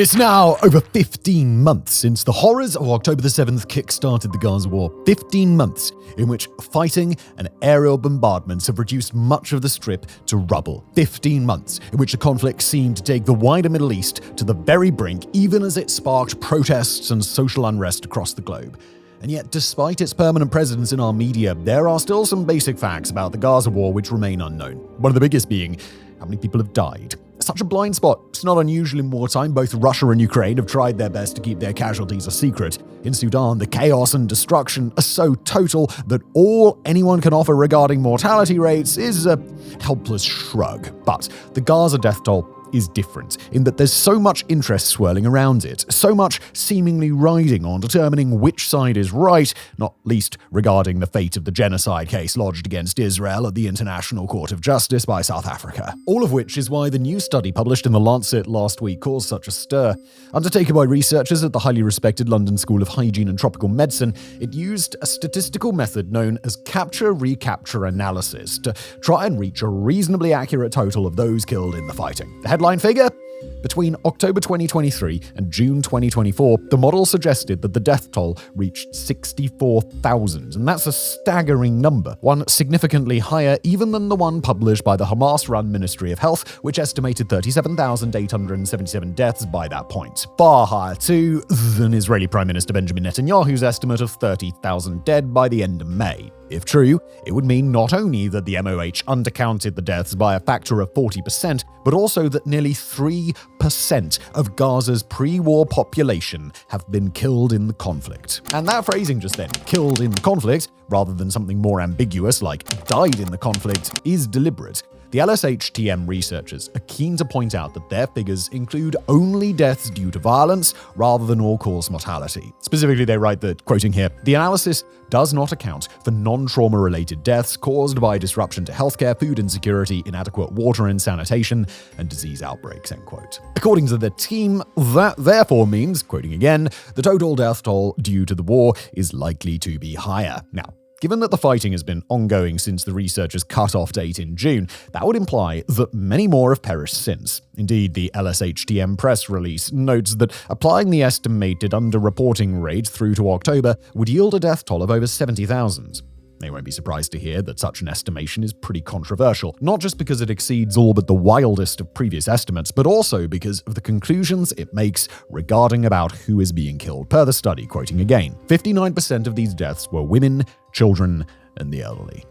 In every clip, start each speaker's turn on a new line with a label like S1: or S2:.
S1: It's now over 15 months since the horrors of October the 7th kick-started the Gaza war. 15 months in which fighting and aerial bombardments have reduced much of the Strip to rubble. 15 months in which the conflict seemed to take the wider Middle East to the very brink, even as it sparked protests and social unrest across the globe. And yet, despite its permanent presence in our media, there are still some basic facts about the Gaza war which remain unknown. One of the biggest being how many people have died. Such a blind spot. It's not unusual in wartime. Both Russia and Ukraine have tried their best to keep their casualties a secret. In Sudan, the chaos and destruction are so total that all anyone can offer regarding mortality rates is a helpless shrug. But the Gaza death toll is different, in that there's so much interest swirling around it, so much seemingly riding on determining which side is right, not least regarding the fate of the genocide case lodged against Israel at the International Court of Justice by South Africa. All of which is why the new study published in The Lancet last week caused such a stir. Undertaken by researchers at the highly respected London School of Hygiene and Tropical Medicine, it used a statistical method known as capture-recapture analysis to try and reach a reasonably accurate total of those killed in the fighting. The headline figure? Between October 2023 and June 2024, the model suggested that the death toll reached 64,000, and that's a staggering number, one significantly higher even than the one published by the Hamas-run Ministry of Health, which estimated 37,877 deaths by that point. Far higher, too, than Israeli Prime Minister Benjamin Netanyahu's estimate of 30,000 dead by the end of May. If true, it would mean not only that the MOH undercounted the deaths by a factor of 40%, but also that nearly 3% of Gaza's pre-war population have been killed in the conflict. And that phrasing just then, killed in the conflict, rather than something more ambiguous like died in the conflict, is deliberate. The LSHTM researchers are keen to point out that their figures include only deaths due to violence rather than all-cause mortality. Specifically, they write that, quoting here, "The analysis does not account for non-trauma-related deaths caused by disruption to healthcare, food insecurity, inadequate water and sanitation, and disease outbreaks," end quote. According to the team, that therefore means, quoting again, the total death toll due to the war is likely to be higher. Now, given that the fighting has been ongoing since the researchers' cut-off date in June, that would imply that many more have perished since. Indeed, the LSHTM press release notes that applying the estimated under-reporting rate through to October would yield a death toll of over 70,000. They won't be surprised to hear that such an estimation is pretty controversial, not just because it exceeds all but the wildest of previous estimates, but also because of the conclusions it makes regarding about who is being killed. Per the study, quoting again, 59% of these deaths were women, children, and the elderly.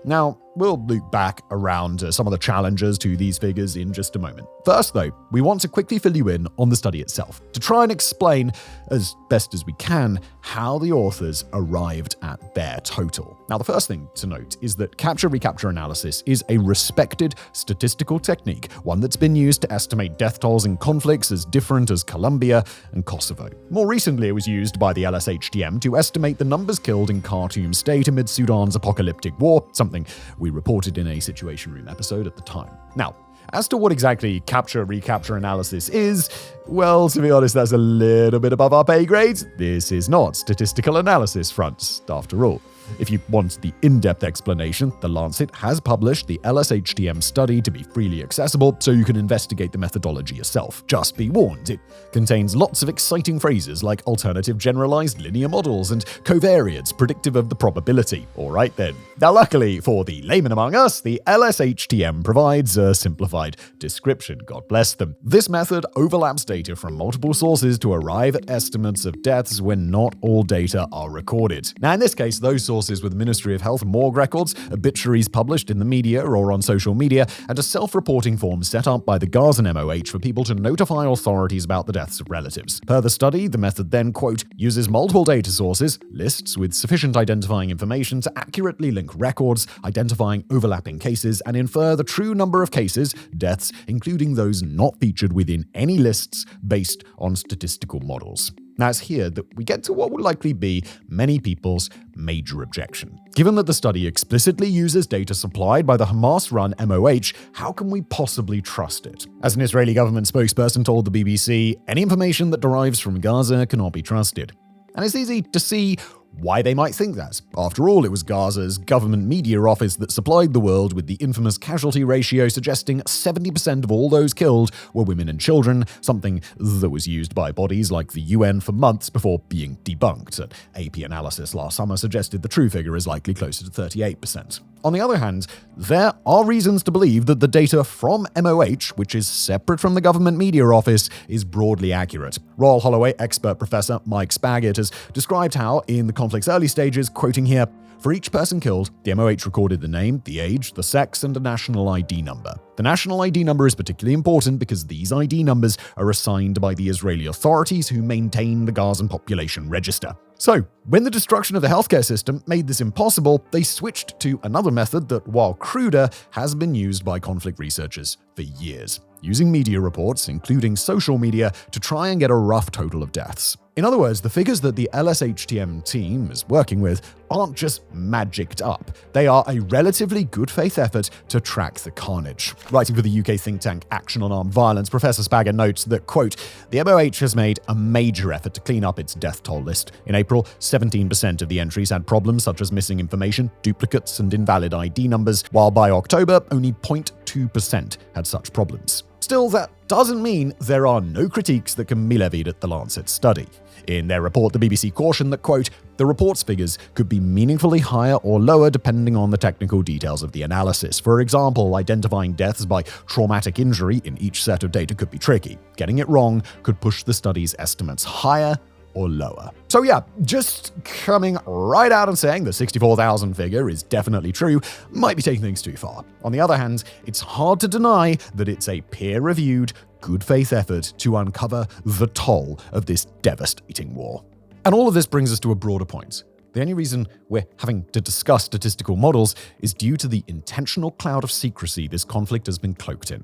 S1: Now, we'll loop back around some of the challenges to these figures in just a moment. First, though, we want to quickly fill you in on the study itself, to try and explain, as best as we can, how the authors arrived at their total. Now, the first thing to note is that capture-recapture analysis is a respected statistical technique, one that's been used to estimate death tolls in conflicts as different as Colombia and Kosovo. More recently, it was used by the LSHTM to estimate the numbers killed in Khartoum state amid Sudan's apocalyptic war, something we reported in a Situation Room episode at the time. Now, as to what exactly capture-recapture analysis is, well, to be honest, that's a little bit above our pay grade. This is not statistical analysis fronts, after all. If you want the in-depth explanation, The Lancet has published the LSHTM study to be freely accessible, so you can investigate the methodology yourself. Just be warned, it contains lots of exciting phrases like alternative generalized linear models and covariates predictive of the probability. Alright then. Now luckily for the layman among us, the LSHTM provides a simplified description, God bless them. This method overlaps data from multiple sources to arrive at estimates of deaths when not all data are recorded. Now in this case, those sources with Ministry of Health morgue records, obituaries published in the media or on social media, and a self-reporting form set up by the Gazan MOH for people to notify authorities about the deaths of relatives. Per the study, the method then, quote, uses multiple data sources, lists with sufficient identifying information to accurately link records, identifying overlapping cases, and infer the true number of cases, deaths, including those not featured within any lists based on statistical models. Now, it's here that we get to what will likely be many people's major objection. Given that the study explicitly uses data supplied by the Hamas-run MOH, how can we possibly trust it? As an Israeli government spokesperson told the BBC, any information that derives from Gaza cannot be trusted. And it's easy to see why they might think that. After all, it was Gaza's government media office that supplied the world with the infamous casualty ratio suggesting 70% of all those killed were women and children, something that was used by bodies like the UN for months before being debunked. An AP analysis last summer suggested the true figure is likely closer to 38%. On the other hand, there are reasons to believe that the data from MOH, which is separate from the government media office, is broadly accurate. Royal Holloway expert professor Mike Spaggett has described how, in the conflict's early stages, quoting here, "For each person killed, the MOH recorded the name, the age, the sex, and a national ID number. The national ID number is particularly important because these ID numbers are assigned by the Israeli authorities who maintain the Gazan population register." So, when the destruction of the healthcare system made this impossible, they switched to another method that, while cruder, has been used by conflict researchers for years, using media reports, including social media, to try and get a rough total of deaths. In other words, the figures that the LSHTM team is working with aren't just magicked up. They are a relatively good faith effort to track the carnage. Writing for the UK think tank Action on Armed Violence, Professor Spaggett notes that, quote, "The MOH has made a major effort to clean up its death toll list. In April, 17% of the entries had problems such as missing information, duplicates, and invalid ID numbers, while by October, only 0.2% had such problems. Still, that doesn't mean there are no critiques that can be levied at the Lancet study. In their report, the BBC cautioned that, quote, "The report's figures could be meaningfully higher or lower depending on the technical details of the analysis. For example, identifying deaths by traumatic injury in each set of data could be tricky. Getting it wrong could push the study's estimates higher or lower." So yeah, just coming right out and saying the 64,000 figure is definitely true might be taking things too far. On the other hand, it's hard to deny that it's a peer-reviewed, good faith effort to uncover the toll of this devastating war. And all of this brings us to a broader point. The only reason we're having to discuss statistical models is due to the intentional cloud of secrecy this conflict has been cloaked in.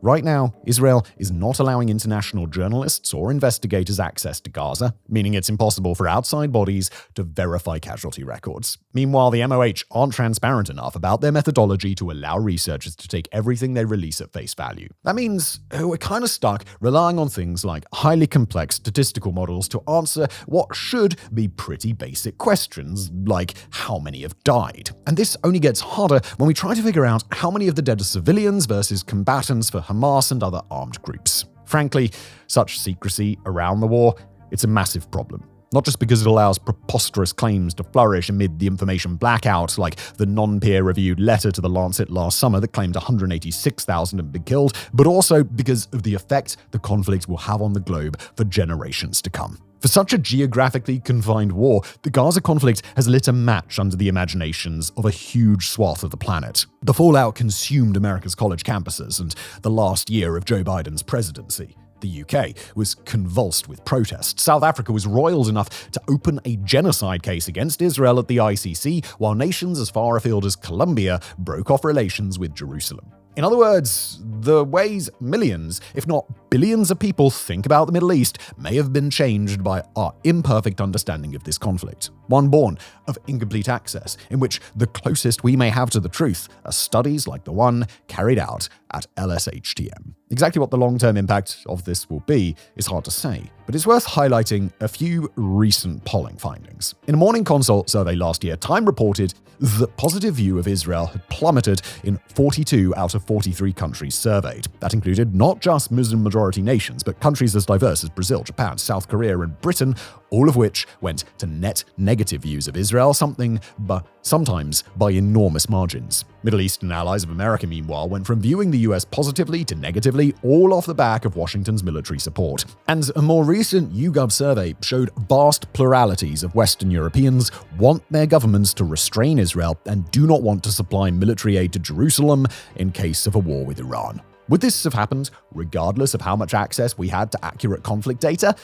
S1: Right now, Israel is not allowing international journalists or investigators access to Gaza, meaning it's impossible for outside bodies to verify casualty records. Meanwhile, the MOH aren't transparent enough about their methodology to allow researchers to take everything they release at face value. That means we're kind of stuck relying on things like highly complex statistical models to answer what should be pretty basic questions, like how many have died. And this only gets harder when we try to figure out how many of the dead are civilians versus combatants for Hamas and other armed groups. Frankly, such secrecy around the war, it's a massive problem. Not just because it allows preposterous claims to flourish amid the information blackout, like the non-peer-reviewed letter to the Lancet last summer that claimed 186,000 had been killed, but also because of the effect the conflict will have on the globe for generations to come. For such a geographically confined war, the Gaza conflict has lit a match under the imaginations of a huge swath of the planet. The fallout consumed America's college campuses and the last year of Joe Biden's presidency. The UK was convulsed with protests. South Africa was roiled enough to open a genocide case against Israel at the ICC, while nations as far afield as Colombia broke off relations with Jerusalem. In other words, the ways millions, if not billions of people think about the Middle East may have been changed by our imperfect understanding of this conflict. One born of incomplete access, in which the closest we may have to the truth are studies like the one carried out at LSHTM. Exactly what the long-term impact of this will be is hard to say, but it's worth highlighting a few recent polling findings. In a Morning Consult survey last year, Time reported the positive view of Israel had plummeted in 42 out of 43 countries surveyed. That included not just Muslim-majority nations, but countries as diverse as Brazil, Japan, South Korea, and Britain, all of which went to net negative views of Israel, sometimes by enormous margins. Middle Eastern allies of America, meanwhile, went from viewing the US positively to negatively, all off the back of Washington's military support. And a more recent YouGov survey showed vast pluralities of Western Europeans want their governments to restrain Israel and do not want to supply military aid to Jerusalem in case of a war with Iran. Would this have happened regardless of how much access we had to accurate conflict data?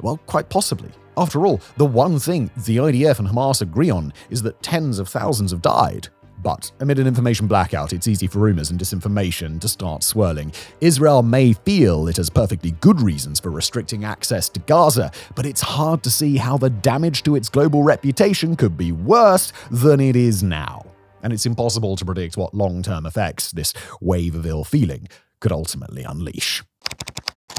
S1: Well, quite possibly. After all, the one thing the IDF and Hamas agree on is that tens of thousands have died. But amid an information blackout, it's easy for rumors and disinformation to start swirling. Israel may feel it has perfectly good reasons for restricting access to Gaza, but it's hard to see how the damage to its global reputation could be worse than it is now. And it's impossible to predict what long-term effects this wave of ill feeling could ultimately unleash.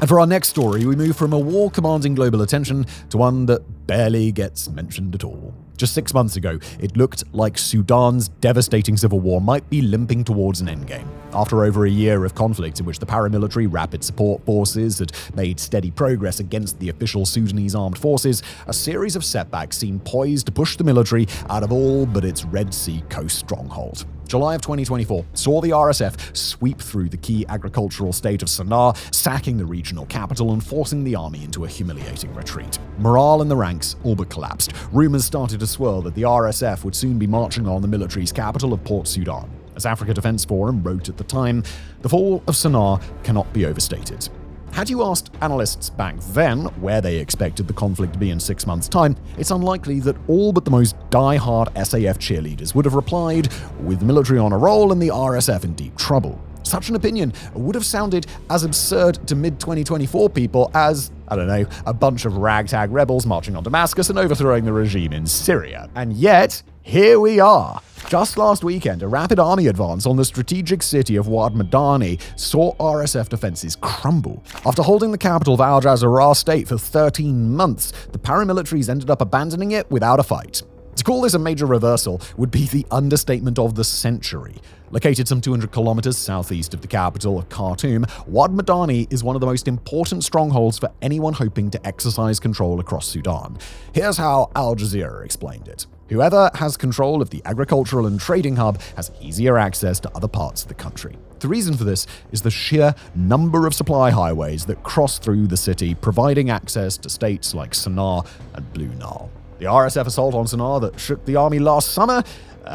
S1: And for our next story, we move from a war commanding global attention to one that barely gets mentioned at all. Just 6 months ago, it looked like Sudan's devastating civil war might be limping towards an endgame. After over a year of conflict in which the paramilitary Rapid Support Forces had made steady progress against the official Sudanese armed forces, a series of setbacks seemed poised to push the military out of all but its Red Sea coast stronghold. July of 2024 saw the RSF sweep through the key agricultural state of Sana'a, sacking the regional capital and forcing the army into a humiliating retreat. Morale in the ranks all but collapsed. Rumors started to swirl that the RSF would soon be marching on the military's capital of Port Sudan. As Africa Defense Forum wrote at the time, the fall of Sana'a cannot be overstated. Had you asked analysts back then where they expected the conflict to be in 6 months' time, it's unlikely that all but the most die-hard SAF cheerleaders would have replied, with the military on a roll and the RSF in deep trouble. Such an opinion would have sounded as absurd to mid-2024 people as, a bunch of ragtag rebels marching on Damascus and overthrowing the regime in Syria. And yet, here we are. Just last weekend, a rapid army advance on the strategic city of Wad Madani saw RSF defenses crumble. After holding the capital of Al Jazeera state for 13 months, the paramilitaries ended up abandoning it without a fight. To call this a major reversal would be the understatement of the century. Located some 200 kilometers southeast of the capital of Khartoum, Wad Madani is one of the most important strongholds for anyone hoping to exercise control across Sudan. Here's how Al Jazeera explained it. Whoever has control of the agricultural and trading hub has easier access to other parts of the country. The reason for this is the sheer number of supply highways that cross through the city, providing access to states like Sana'a and Blue Nile. The RSF assault on Sana'a that shook the army last summer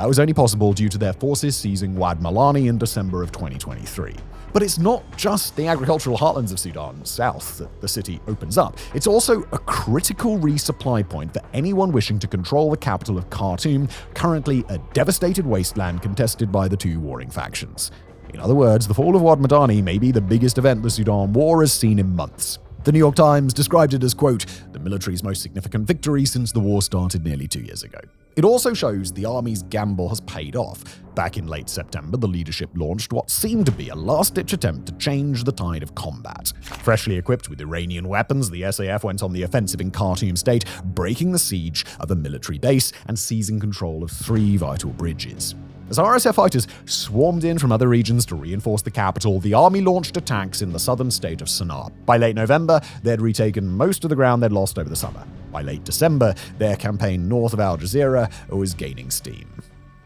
S1: was only possible due to their forces seizing Wad Madani in December of 2023. But it's not just the agricultural heartlands of Sudan south that the city opens up. It's also a critical resupply point for anyone wishing to control the capital of Khartoum, currently a devastated wasteland contested by the two warring factions. In other words, the fall of Wad Madani may be the biggest event the Sudan war has seen in months. The New York Times described it as, quote, the military's most significant victory since the war started nearly 2 years ago. It also shows the army's gamble has paid off. Back in late September, the leadership launched what seemed to be a last-ditch attempt to change the tide of combat. Freshly equipped with Iranian weapons, the SAF went on the offensive in Khartoum state, breaking the siege of a military base and seizing control of 3 vital bridges. As RSF fighters swarmed in from other regions to reinforce the capital, the army launched attacks in the southern state of Sana'a. By late November, they'd retaken most of the ground they'd lost over the summer. By late December, their campaign north of Al Jazeera was gaining steam.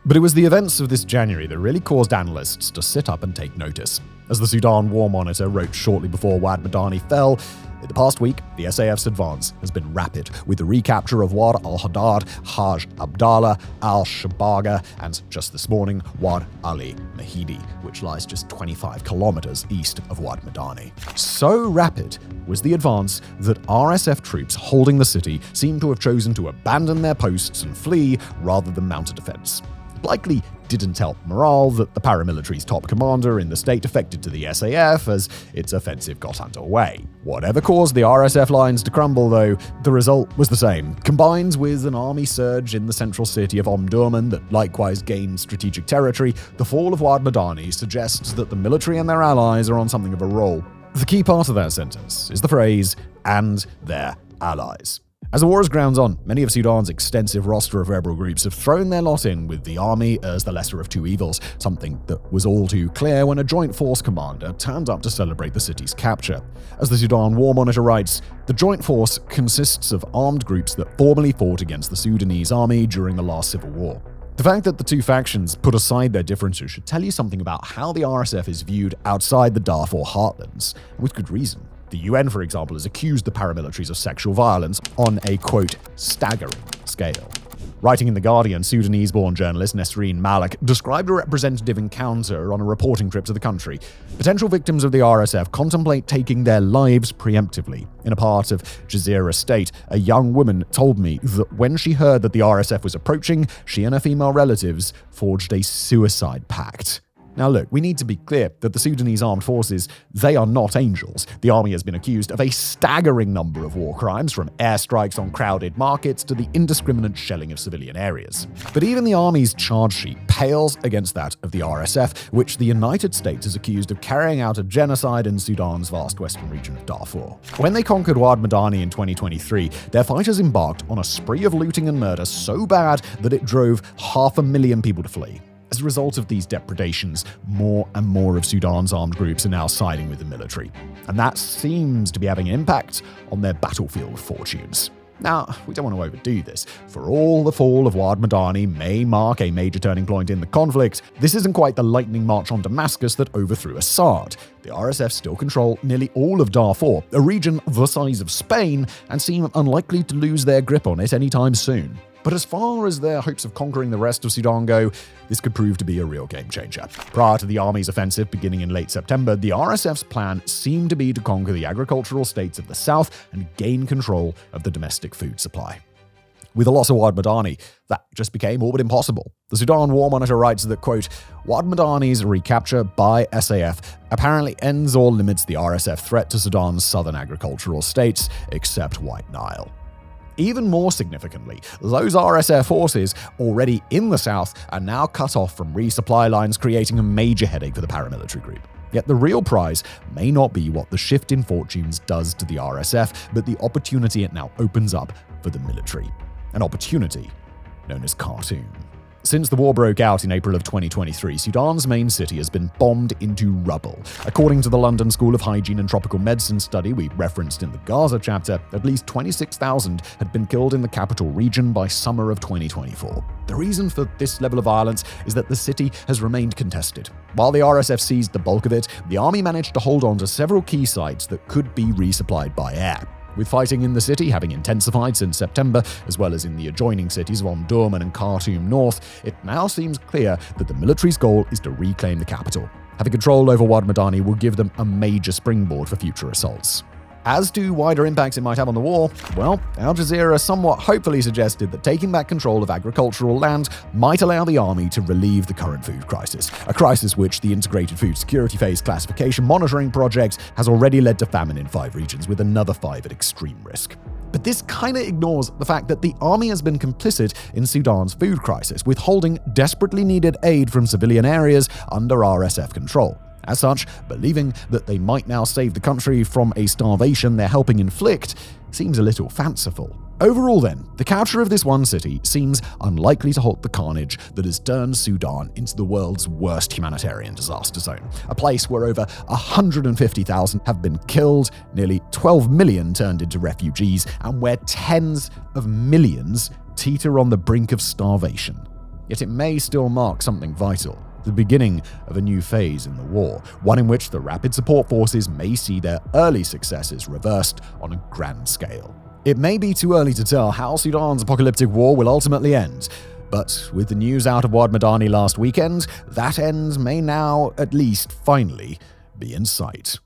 S1: But it was the events of this January that really caused analysts to sit up and take notice. As the Sudan War Monitor wrote shortly before Wad Madani fell, in the past week, the SAF's advance has been rapid, with the recapture of Wad al-Hadad, Haj Abdallah, al-Shabaga, and just this morning, Wad Ali Mahidi, which lies just 25 kilometers east of Wad Madani. So rapid was the advance that RSF troops holding the city seem to have chosen to abandon their posts and flee rather than mount a defense. It likely didn't help morale that the paramilitary's top commander in the state defected to the SAF as its offensive got underway. Whatever caused the RSF lines to crumble, though, the result was the same. Combined with an army surge in the central city of Omdurman that likewise gained strategic territory, the fall of Wad Madani suggests that the military and their allies are on something of a roll. The key part of that sentence is the phrase, "and their allies." As the war has ground on, many of Sudan's extensive roster of rebel groups have thrown their lot in with the army as the lesser of two evils, something that was all too clear when a joint force commander turned up to celebrate the city's capture. As the Sudan War Monitor writes, the joint force consists of armed groups that formerly fought against the Sudanese army during the last civil war. The fact that the two factions put aside their differences should tell you something about how the RSF is viewed outside the Darfur heartlands, and with good reason. The UN, for example, has accused the paramilitaries of sexual violence on a, quote, staggering scale. Writing in The Guardian, Sudanese-born journalist Nesreen Malik described a representative encounter on a reporting trip to the country. Potential victims of the RSF contemplate taking their lives preemptively. In a part of Jazeera state, a young woman told me that when she heard that the RSF was approaching, she and her female relatives forged a suicide pact. Now look, we need to be clear that the Sudanese armed forces, they are not angels. The army has been accused of a staggering number of war crimes, from airstrikes on crowded markets to the indiscriminate shelling of civilian areas. But even the army's charge sheet pales against that of the RSF, which the United States is accused of carrying out a genocide in Sudan's vast western region of Darfur. When they conquered Wad Madani in 2023, their fighters embarked on a spree of looting and murder so bad that it drove 500,000 people to flee. As a result of these depredations, more and more of Sudan's armed groups are now siding with the military, and that seems to be having an impact on their battlefield fortunes. Now, we don't want to overdo this. For all the fall of Wad Madani may mark a major turning point in the conflict, this isn't quite the lightning march on Damascus that overthrew Assad. The RSF still control nearly all of Darfur, a region the size of Spain, and seem unlikely to lose their grip on it anytime soon. But as far as their hopes of conquering the rest of Sudan go, this could prove to be a real game changer. Prior to the army's offensive beginning in late September, the RSF's plan seemed to be to conquer the agricultural states of the south and gain control of the domestic food supply. With the loss of Wad Madani, that just became all but impossible. The Sudan War Monitor writes that, quote, Wad Madani's recapture by SAF apparently ends or limits the RSF threat to Sudan's southern agricultural states, except White Nile. Even more significantly, those RSF forces already in the south are now cut off from resupply lines, creating a major headache for the paramilitary group. Yet the real prize may not be what the shift in fortunes does to the RSF, but the opportunity it now opens up for the military. An opportunity known as Khartoum. Since the war broke out in April of 2023, Sudan's main city has been bombed into rubble. According to the London School of Hygiene and Tropical Medicine study we referenced in the Gaza chapter, at least 26,000 had been killed in the capital region by summer of 2024. The reason for this level of violence is that the city has remained contested. While the RSF seized the bulk of it, the army managed to hold on to several key sites that could be resupplied by air. With fighting in the city having intensified since September, as well as in the adjoining cities of Omdurman and Khartoum North, it now seems clear that the military's goal is to reclaim the capital. Having control over Wad Madani will give them a major springboard for future assaults. As to wider impacts it might have on the war, well, Al Jazeera somewhat hopefully suggested that taking back control of agricultural land might allow the army to relieve the current food crisis, a crisis which the Integrated Food Security Phase Classification Monitoring Project has already led to famine in 5 regions, with another 5 at extreme risk. But this kinda ignores the fact that the army has been complicit in Sudan's food crisis, withholding desperately needed aid from civilian areas under RSF control. As such, believing that they might now save the country from a starvation they're helping inflict seems a little fanciful. Overall then, the capture of this one city seems unlikely to halt the carnage that has turned Sudan into the world's worst humanitarian disaster zone, a place where over 150,000 have been killed, nearly 12 million turned into refugees, and where tens of millions teeter on the brink of starvation. Yet it may still mark something vital. The beginning of a new phase in the war, one in which the Rapid Support Forces may see their early successes reversed on a grand scale. It may be too early to tell how Sudan's apocalyptic war will ultimately end, but with the news out of Wad Madani last weekend, that end may now, at least finally, be in sight.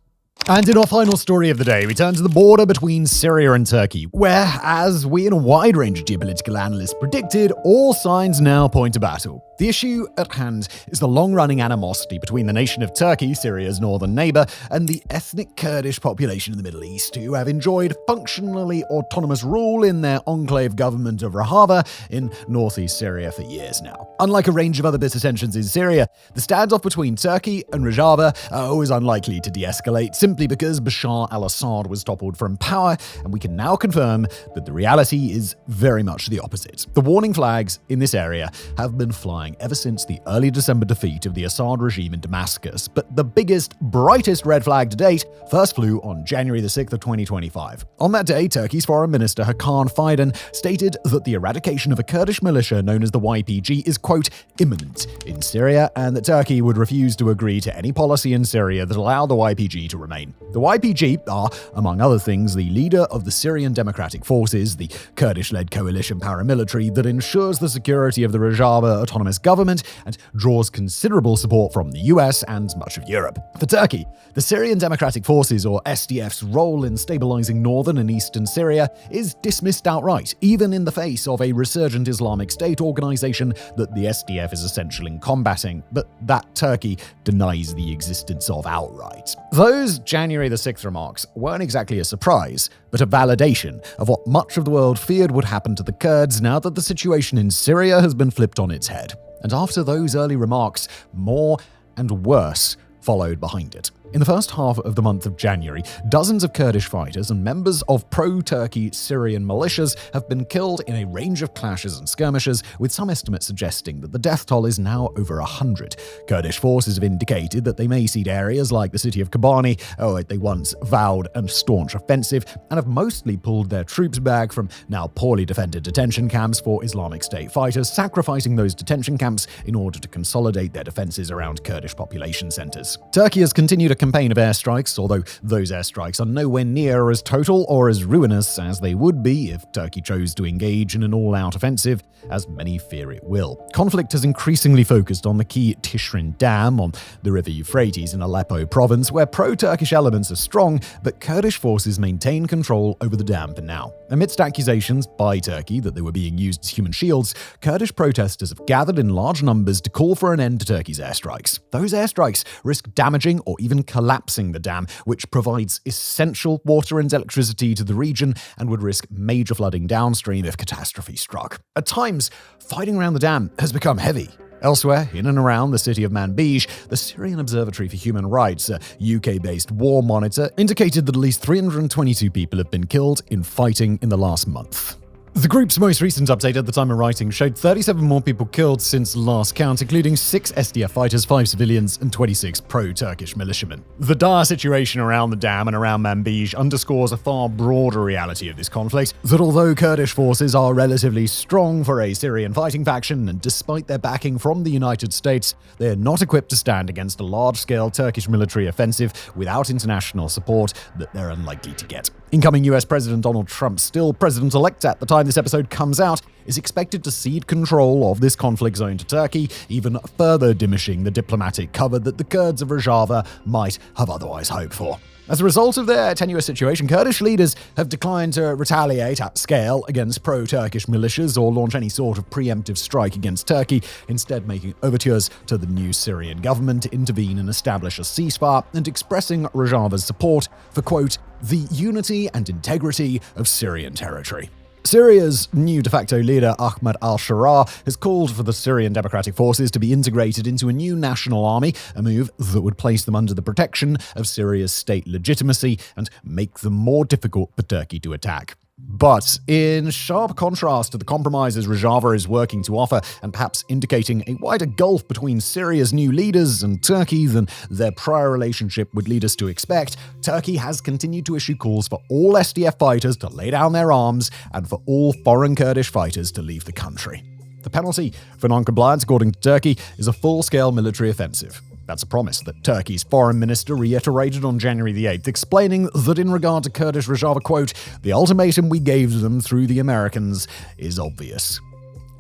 S1: And in our final story of the day, we turn to the border between Syria and Turkey, where, as we and a wide range of geopolitical analysts predicted, all signs now point to battle. The issue at hand is the long-running animosity between the nation of Turkey, Syria's northern neighbor, and the ethnic Kurdish population in the Middle East, who have enjoyed functionally autonomous rule in their enclave government of Rojava in northeast Syria for years now. Unlike a range of other bitter tensions in Syria, the standoff between Turkey and Rojava was unlikely to de-escalate, simply because Bashar al-Assad was toppled from power, and we can now confirm that the reality is very much the opposite. The warning flags in this area have been flying ever since the early December defeat of the Assad regime in Damascus, but the biggest, brightest red flag to date first flew on January the 6th of 2025. On that day, Turkey's Foreign Minister Hakan Fidan stated that the eradication of a Kurdish militia known as the YPG is, quote, imminent in Syria, and that Turkey would refuse to agree to any policy in Syria that allowed the YPG to remain. The YPG are, among other things, the leader of the Syrian Democratic Forces, the Kurdish-led coalition paramilitary that ensures the security of the Rojava Autonomous US government and draws considerable support from the US and much of Europe. For Turkey, the Syrian Democratic Forces, or SDF's, role in stabilizing northern and eastern Syria is dismissed outright, even in the face of a resurgent Islamic State organization that the SDF is essential in combating, but that Turkey denies the existence of outright. Those January the 6th remarks weren't exactly a surprise, but a validation of what much of the world feared would happen to the Kurds now that the situation in Syria has been flipped on its head. And after those early remarks, more and worse followed behind it. In the first half of the month of January, dozens of Kurdish fighters and members of pro-Turkey Syrian militias have been killed in a range of clashes and skirmishes, with some estimates suggesting that the death toll is now over 100. Kurdish forces have indicated that they may cede areas like the city of Kobani, they once vowed a staunch offensive, and have mostly pulled their troops back from now poorly defended detention camps for Islamic State fighters, sacrificing those detention camps in order to consolidate their defenses around Kurdish population centers. Turkey has continued a campaign of airstrikes, although those airstrikes are nowhere near as total or as ruinous as they would be if Turkey chose to engage in an all-out offensive, as many fear it will. Conflict has increasingly focused on the key Tishrin Dam on the river Euphrates in Aleppo province, where pro-Turkish elements are strong, but Kurdish forces maintain control over the dam for now. Amidst accusations by Turkey that they were being used as human shields, Kurdish protesters have gathered in large numbers to call for an end to Turkey's airstrikes. Those airstrikes risk damaging or even collapsing the dam, which provides essential water and electricity to the region and would risk major flooding downstream if catastrophe struck. At times, fighting around the dam has become heavy. Elsewhere, in and around the city of Manbij, the Syrian Observatory for Human Rights, a UK-based war monitor, indicated that at least 322 people have been killed in fighting in the last month. The group's most recent update at the time of writing showed 37 more people killed since last count, including 6 SDF fighters, 5 civilians, and 26 pro-Turkish militiamen. The dire situation around the dam and around Manbij underscores a far broader reality of this conflict, that although Kurdish forces are relatively strong for a Syrian fighting faction, and despite their backing from the United States, they are not equipped to stand against a large-scale Turkish military offensive without international support that they're unlikely to get. Incoming US President Donald Trump, still president-elect at the time this episode comes out, is expected to cede control of this conflict zone to Turkey, even further diminishing the diplomatic cover that the Kurds of Rojava might have otherwise hoped for. As a result of their tenuous situation, Kurdish leaders have declined to retaliate at scale against pro-Turkish militias or launch any sort of preemptive strike against Turkey, instead making overtures to the new Syrian government to intervene and establish a ceasefire, and expressing Rojava's support for, quote, the unity and integrity of Syrian territory. Syria's new de facto leader, Ahmed al-Sharaa, has called for the Syrian Democratic Forces to be integrated into a new national army, a move that would place them under the protection of Syria's state legitimacy and make them more difficult for Turkey to attack. But in sharp contrast to the compromises Rojava is working to offer, and perhaps indicating a wider gulf between Syria's new leaders and Turkey than their prior relationship would lead us to expect, Turkey has continued to issue calls for all SDF fighters to lay down their arms and for all foreign Kurdish fighters to leave the country. The penalty for non-compliance, according to Turkey, is a full-scale military offensive. That's a promise that Turkey's foreign minister reiterated on January the 8th, explaining that in regard to Kurdish Rojava, quote, the ultimatum we gave them through the Americans is obvious.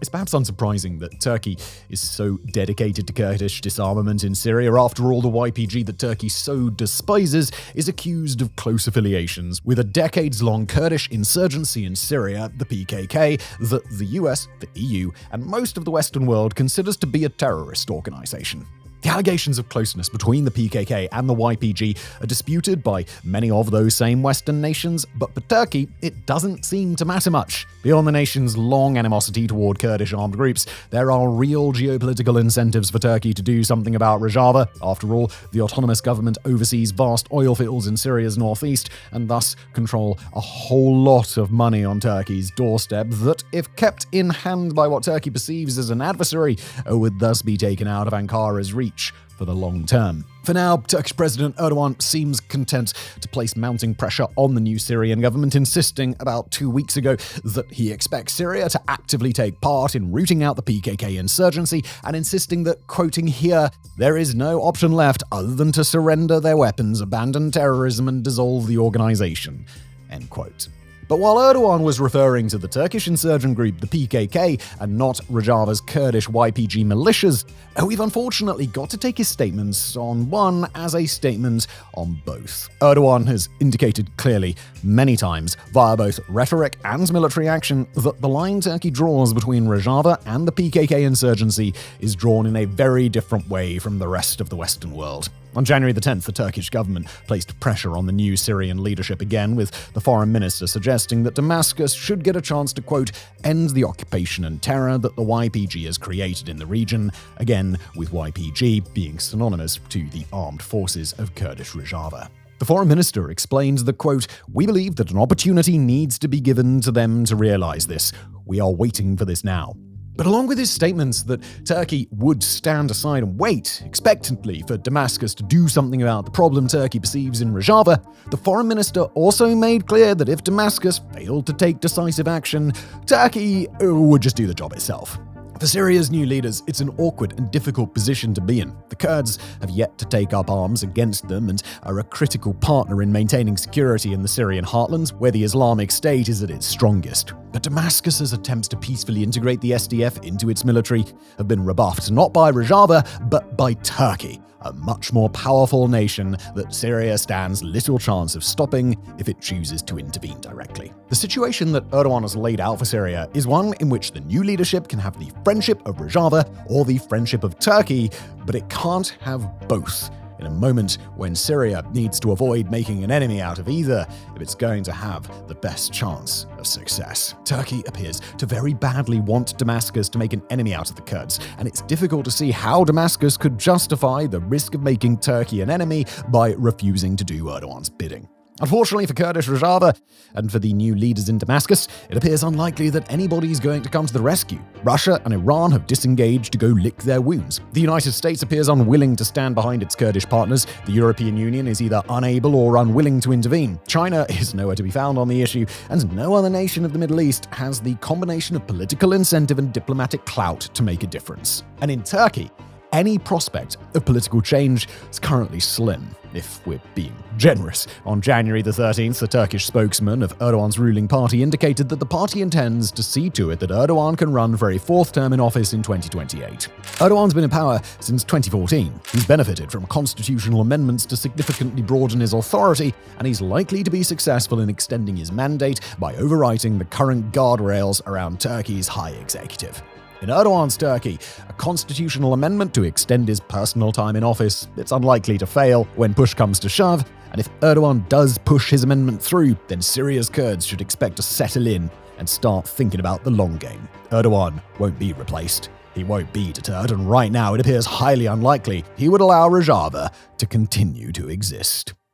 S1: It's perhaps unsurprising that Turkey is so dedicated to Kurdish disarmament in Syria. After all, the YPG that Turkey so despises is accused of close affiliations with a decades-long Kurdish insurgency in Syria, the PKK, that the US, the EU, and most of the Western world considers to be a terrorist organization. The allegations of closeness between the PKK and the YPG are disputed by many of those same Western nations, but for Turkey, it doesn't seem to matter much. Beyond the nation's long animosity toward Kurdish armed groups, there are real geopolitical incentives for Turkey to do something about Rojava. After all, the autonomous government oversees vast oil fields in Syria's northeast, and thus control a whole lot of money on Turkey's doorstep that, if kept in hand by what Turkey perceives as an adversary, would thus be taken out of Ankara's reach for the long term. For now, Turkish President Erdogan seems content to place mounting pressure on the new Syrian government, insisting about 2 weeks ago that he expects Syria to actively take part in rooting out the PKK insurgency, and insisting that, quoting here, there is no option left other than to surrender their weapons, abandon terrorism, and dissolve the organization, end quote. But while Erdogan was referring to the Turkish insurgent group, the PKK, and not Rojava's Kurdish YPG militias, we've unfortunately got to take his statements on one as a statement on both. Erdogan has indicated clearly many times, via both rhetoric and military action, that the line Turkey draws between Rojava and the PKK insurgency is drawn in a very different way from the rest of the Western world. On January the 10th, the Turkish government placed pressure on the new Syrian leadership again, with the foreign minister suggesting that Damascus should get a chance to, quote, end the occupation and terror that the YPG has created in the region, again with YPG being synonymous to the armed forces of Kurdish Rojava. The foreign minister explained that, quote, we believe that an opportunity needs to be given to them to realize this. We are waiting for this now. But along with his statements that Turkey would stand aside and wait expectantly for Damascus to do something about the problem Turkey perceives in Rojava, the foreign minister also made clear that if Damascus failed to take decisive action, Turkey would just do the job itself. For Syria's new leaders, it's an awkward and difficult position to be in. The Kurds have yet to take up arms against them and are a critical partner in maintaining security in the Syrian heartlands, where the Islamic State is at its strongest. But Damascus's attempts to peacefully integrate the SDF into its military have been rebuffed not by Rojava, but by Turkey, a much more powerful nation that Syria stands little chance of stopping if it chooses to intervene directly. The situation that Erdogan has laid out for Syria is one in which the new leadership can have the friendship of Rojava or the friendship of Turkey, but it can't have both. In a moment when Syria needs to avoid making an enemy out of either if it's going to have the best chance of success. Turkey appears to very badly want Damascus to make an enemy out of the Kurds, and it's difficult to see how Damascus could justify the risk of making Turkey an enemy by refusing to do Erdogan's bidding. Unfortunately for Kurdish Rojava and for the new leaders in Damascus, it appears unlikely that anybody's going to come to the rescue. Russia and Iran have disengaged to go lick their wounds. The United States appears unwilling to stand behind its Kurdish partners. The European Union is either unable or unwilling to intervene. China is nowhere to be found on the issue, and no other nation of the Middle East has the combination of political incentive and diplomatic clout to make a difference. And in Turkey, any prospect of political change is currently slim, if we're being generous. On January the 13th, the Turkish spokesman of Erdogan's ruling party indicated that the party intends to see to it that Erdogan can run for a fourth term in office in 2028. Erdogan's been in power since 2014. He's benefited from constitutional amendments to significantly broaden his authority, and he's likely to be successful in extending his mandate by overwriting the current guardrails around Turkey's high executive. In Erdogan's Turkey, a constitutional amendment to extend his personal time in office, it's unlikely to fail when push comes to shove, and if Erdogan does push his amendment through, then Syria's Kurds should expect to settle in and start thinking about the long game. Erdogan won't be replaced. He won't be deterred, and right now it appears highly unlikely he would allow Rojava to continue to exist.